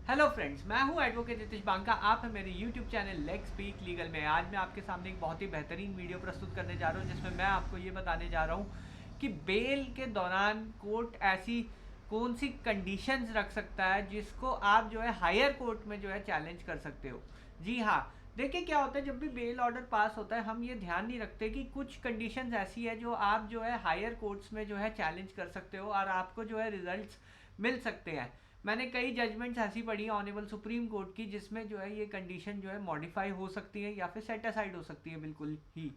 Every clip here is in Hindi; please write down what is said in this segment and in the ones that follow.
हेलो फ्रेंड्स, मैं हूं एडवोकेट नितिश बांका। आप हैं मेरे YouTube channel let's speak legal में। आज मैं आपके सामने एक बहुत ही बेहतरीन वीडियो प्रस्तुत करने जा रहा हूं जिसमें मैं आपको ये बताने जा रहा हूं कि बेल के दौरान कोर्ट ऐसी कौन सी कंडीशंस रख सकता है जिसको आप जो है हायर कोर्ट में जो है चैलेंज कर सकते हो। जी हाँ, देखिए क्या होता है, जब भी बेल ऑर्डर पास होता है हम ये ध्यान नहीं रखते कि कुछ कंडीशंस ऐसी है जो आप जो है हायर कोर्ट्स में जो है चैलेंज कर सकते हो और आपको जो है रिजल्ट्स मिल सकते हैं। मैंने कई जजमेंट्स ऐसी पढ़ी है ऑनेबल सुप्रीम कोर्ट की जिसमें जो है ये कंडीशन जो है मॉडिफाई हो सकती है या फिर सेट असाइड हो सकती है बिल्कुल ही।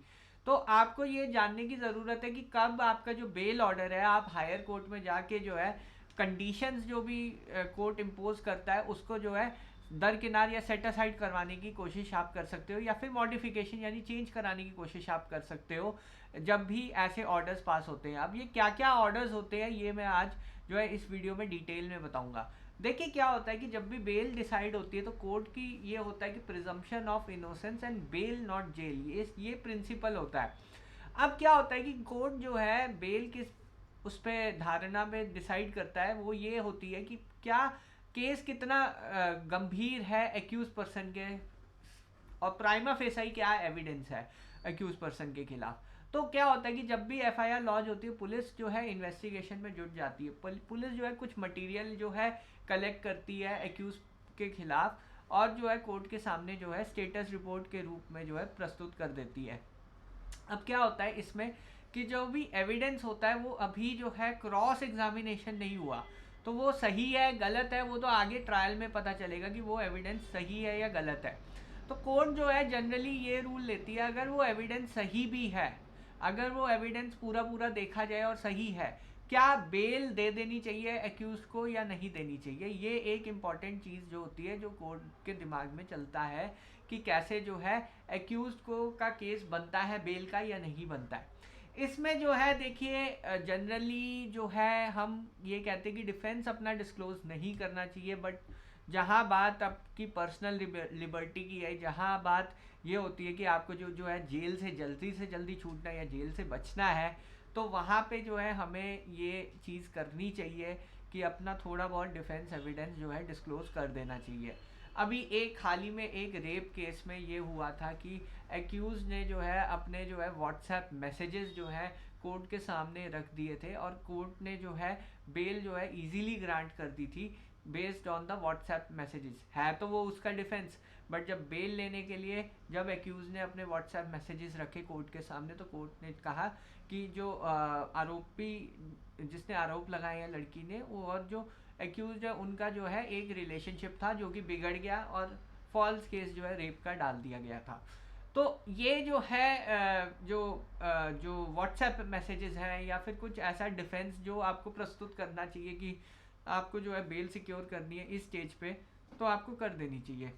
तो आपको ये जानने की ज़रूरत है कि कब आपका जो बेल ऑर्डर है आप हायर कोर्ट में जाके जो है कंडीशंस जो भी कोर्ट इम्पोज करता है उसको जो है दरकिनार या सेट असाइड करवाने की कोशिश आप कर सकते हो या फिर मॉडिफिकेशन यानी चेंज कराने की कोशिश आप कर सकते हो जब भी ऐसे ऑर्डर्स पास होते हैं। अब ये क्या क्या ऑर्डर्स होते हैं ये मैं आज जो है इस वीडियो में डिटेल में बताऊंगा। देखिए क्या होता है कि जब भी बेल डिसाइड होती है तो कोर्ट की ये होता है कि presumption of innocence and bail not jail, ये प्रिंसिपल होता है। अब क्या होता है कि कोर्ट जो है बेल किस उस पर धारणा में डिसाइड करता है वो ये होती है कि क्या केस कितना गंभीर है एक्यूज पर्सन के और प्राइमा फेसाई क्या एविडेंस है एक्यूज पर्सन के खिलाफ। तो क्या होता है कि जब भी एफआईआर लॉन्च होती है पुलिस जो है इन्वेस्टिगेशन में जुट जाती है। पुलिस जो है कुछ मटेरियल जो है कलेक्ट करती है एक्यूज के खिलाफ और जो है कोर्ट के सामने जो है स्टेटस रिपोर्ट के रूप में जो है प्रस्तुत कर देती है। अब क्या होता है इसमें कि जो भी एविडेंस होता है वो अभी जो है क्रॉस एग्जामिनेशन नहीं हुआ, तो वो सही है गलत है वो तो आगे ट्रायल में पता चलेगा कि वो एविडेंस सही है या गलत है। तो कोर्ट जो है जनरली ये रूल लेती है अगर वो एविडेंस सही भी है, अगर वो एविडेंस पूरा पूरा देखा जाए और सही है, क्या बेल दे देनी चाहिए एक्यूज को या नहीं देनी चाहिए। ये एक इम्पॉर्टेंट चीज़ जो होती है जो कोर्ट के दिमाग में चलता है कि कैसे जो है एक्यूज को का केस बनता है बेल का या नहीं बनता है। इसमें जो है देखिए जनरली जो है हम ये कहते हैं कि डिफेंस अपना डिस्क्लोज नहीं करना चाहिए, बट जहाँ बात आपकी पर्सनल लिबर्टी की है, जहाँ बात ये होती है कि आपको जो है जेल से जल्दी छूटना है या जेल से बचना है, तो वहाँ पे जो है हमें ये चीज़ करनी चाहिए कि अपना थोड़ा बहुत डिफेंस एविडेंस जो है डिस्क्लोज कर देना चाहिए। अभी एक हाल ही में एक रेप केस में ये हुआ था कि एक्यूज ने जो है अपने जो है व्हाट्सएप मैसेजेस जो है कोर्ट के सामने रख दिए थे और कोर्ट ने जो है बेल जो है इजीली ग्रांट कर दी थी based on the WhatsApp messages. है तो वो उसका डिफेंस, बट जब बेल लेने के लिए जब एक्यूज ने अपने व्हाट्सएप मैसेजेस रखे कोर्ट के सामने तो कोर्ट ने कहा कि जो आरोपी जिसने आरोप लगाए हैं लड़की ने वो और जो एक्यूज है उनका जो है एक रिलेशनशिप था जो कि बिगड़ गया और फॉल्स केस जो है रेप का डाल दिया गया था। तो ये जो है जो व्हाट्सएप मैसेजेस हैं या फिर कुछ ऐसा डिफेंस जो आपको प्रस्तुत करना चाहिए कि आपको जो है बेल सिक्योर करनी है इस स्टेज पे, तो आपको कर देनी चाहिए।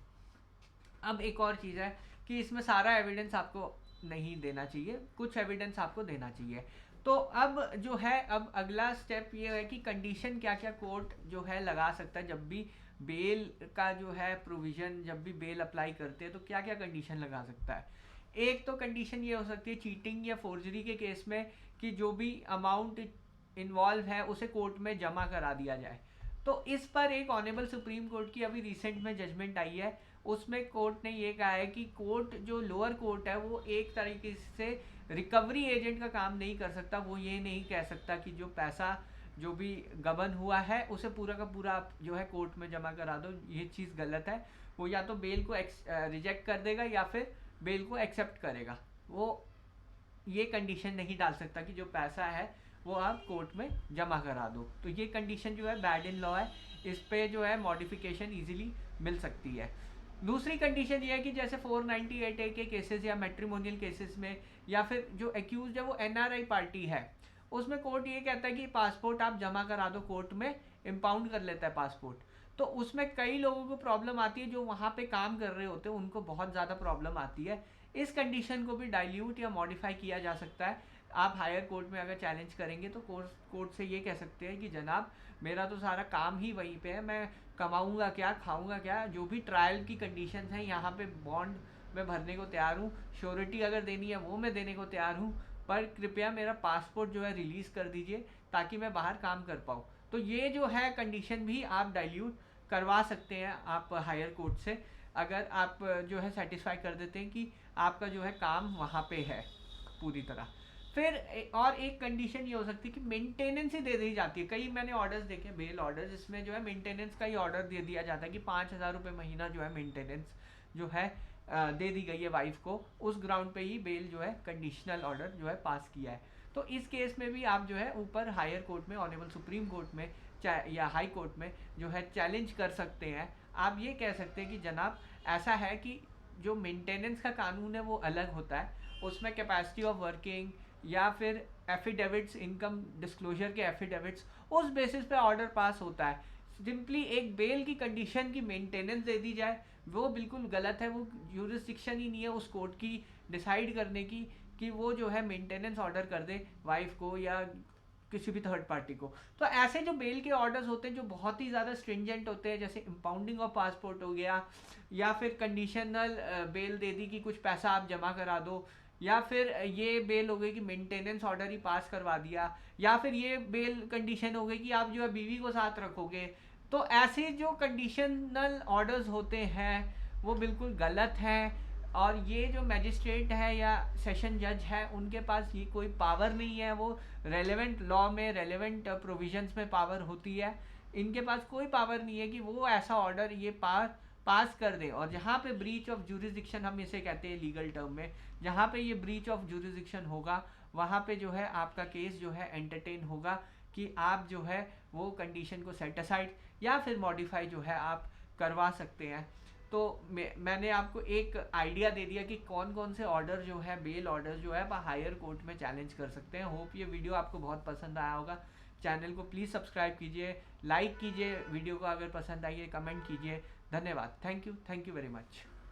अब एक और चीज़ है कि इसमें सारा एविडेंस आपको नहीं देना चाहिए, कुछ एविडेंस आपको देना चाहिए। तो अब जो है अब अगला स्टेप ये है कि कंडीशन क्या क्या कोर्ट जो है लगा सकता है जब भी बेल का जो है प्रोविज़न, जब भी बेल अप्लाई करते हैं तो क्या क्या कंडीशन लगा सकता है। एक तो कंडीशन ये हो सकती है चीटिंग या फोर्जरी के केस में कि जो भी अमाउंट इन्वॉल्व है उसे कोर्ट में जमा करा दिया जाए। तो इस पर एक ऑनेबल सुप्रीम कोर्ट की अभी रिसेंट में जजमेंट आई है, उसमें कोर्ट ने ये कहा है कि कोर्ट जो लोअर कोर्ट है वो एक तरीके से रिकवरी एजेंट का काम नहीं कर सकता। वो ये नहीं कह सकता कि जो पैसा जो भी गबन हुआ है उसे पूरा का पूरा आप जो है कोर्ट में जमा करा दो, ये चीज़ गलत है। वो या तो बेल को रिजेक्ट कर देगा या फिर बेल को एक्सेप्ट करेगा। वो ये कंडीशन नहीं डाल सकता कि जो पैसा है वो आप कोर्ट में जमा करा दो। तो ये कंडीशन जो है बैड इन लॉ है, इस पे जो है मॉडिफिकेशन इजीली मिल सकती है। दूसरी कंडीशन ये है कि जैसे 498A के केसेस या मैट्रिमोनियल केसेस में या फिर जो एक्यूज है वो एनआरआई पार्टी है, उसमें कोर्ट ये कहता है कि पासपोर्ट आप जमा करा दो, कोर्ट में इम्पाउंड कर लेता है पासपोर्ट। तो उसमें कई लोगों को प्रॉब्लम आती है, जो वहाँ पे काम कर रहे होते हैं उनको बहुत ज़्यादा प्रॉब्लम आती है। इस कंडीशन को भी डाइल्यूट या मॉडिफाई किया जा सकता है। आप हायर कोर्ट में अगर चैलेंज करेंगे तो कोर्ट से ये कह सकते हैं कि जनाब मेरा तो सारा काम ही वहीं पे है, मैं कमाऊंगा क्या खाऊंगा क्या, जो भी ट्रायल की कंडीशन हैं यहाँ पे बॉन्ड मैं भरने को तैयार हूँ, श्योरिटी अगर देनी है वो मैं देने को तैयार हूँ, पर कृपया मेरा पासपोर्ट जो है रिलीज़ कर दीजिए ताकि मैं बाहर काम कर पाऊँ। तो ये जो है कंडीशन भी आप डाइल्यूट करवा सकते हैं आप हायर कोर्ट से, अगर आप जो है सेटिस्फाई कर देते हैं कि आपका जो है काम वहाँ पे है पूरी तरह। फिर और एक कंडीशन ये हो सकती है कि मेंटेनेंस ही दे दी जाती है। कई मैंने ऑर्डर्स देखे बेल ऑर्डर जिसमें जो है मेंटेनेंस का ही ऑर्डर दे दिया जाता है कि 5,000 रुपये महीना जो है मेंटेनेंस जो है दे दी गई है वाइफ को, उस ग्राउंड पे ही बेल जो है कंडीशनल ऑर्डर जो है पास किया है। तो इस केस में भी आप जो है ऊपर हायर कोर्ट में, ऑनरेबल सुप्रीम कोर्ट में या हाई कोर्ट में जो है चैलेंज कर सकते हैं। आप ये कह सकते हैं कि जनाब ऐसा है कि जो मेंटेनेंस का कानून है वो अलग होता है, उसमें कैपेसिटी ऑफ वर्किंग या फिर एफिडेविट्स, इनकम डिस्क्लोजर के एफिडेविट्स, उस बेसिस पे ऑर्डर पास होता है। सिंपली एक बेल की कंडीशन की मेंटेनेंस दे दी जाए वो बिल्कुल गलत है। वो यूरिसडिक्शन ही नहीं है उस कोर्ट की डिसाइड करने की कि वो जो है मेंटेनेंस ऑर्डर कर दे वाइफ को या किसी भी थर्ड पार्टी को। तो ऐसे जो बेल के ऑर्डर्स होते हैं जो बहुत ही ज़्यादा स्ट्रिंजेंट होते हैं, जैसे इम्पाउंडिंग ऑफ पासपोर्ट हो गया, या फिर कंडीशनल बेल दे दी कि कुछ पैसा आप जमा करा दो, या फिर ये बेल हो गई कि मेंटेनेंस ऑर्डर ही पास करवा दिया, या फिर ये बेल कंडीशन हो गई कि आप जो है बीवी को साथ रखोगे। तो ऐसे जो कंडीशनल ऑर्डर्स होते हैं वो बिल्कुल गलत हैं, और ये जो मैजिस्ट्रेट है या सेशन जज है उनके पास ये कोई पावर नहीं है। वो रेलेवेंट लॉ में, रेलेवेंट प्रोविजंस में पावर होती है, इनके पास कोई पावर नहीं है कि वो ऐसा ऑर्डर ये पास कर दे। और जहाँ पे ब्रीच ऑफ जुरिसडिक्शन हम इसे कहते हैं लीगल टर्म में, जहाँ पे ये ब्रीच ऑफ जुरिसडिक्शन होगा वहाँ पे जो है आपका केस जो है एंटरटेन होगा कि आप जो है वो कंडीशन को सेट असाइड या फिर मॉडिफाई जो है आप करवा सकते हैं। तो मैंने आपको एक आइडिया दे दिया कि कौन कौन से ऑर्डर जो है बेल ऑर्डर जो है आप हायर कोर्ट में चैलेंज कर सकते हैं। होप ये वीडियो आपको बहुत पसंद आया होगा। चैनल को प्लीज़ सब्सक्राइब कीजिए, लाइक कीजिए, वीडियो को अगर पसंद आई है कमेंट कीजिए। धन्यवाद। Thank you very much.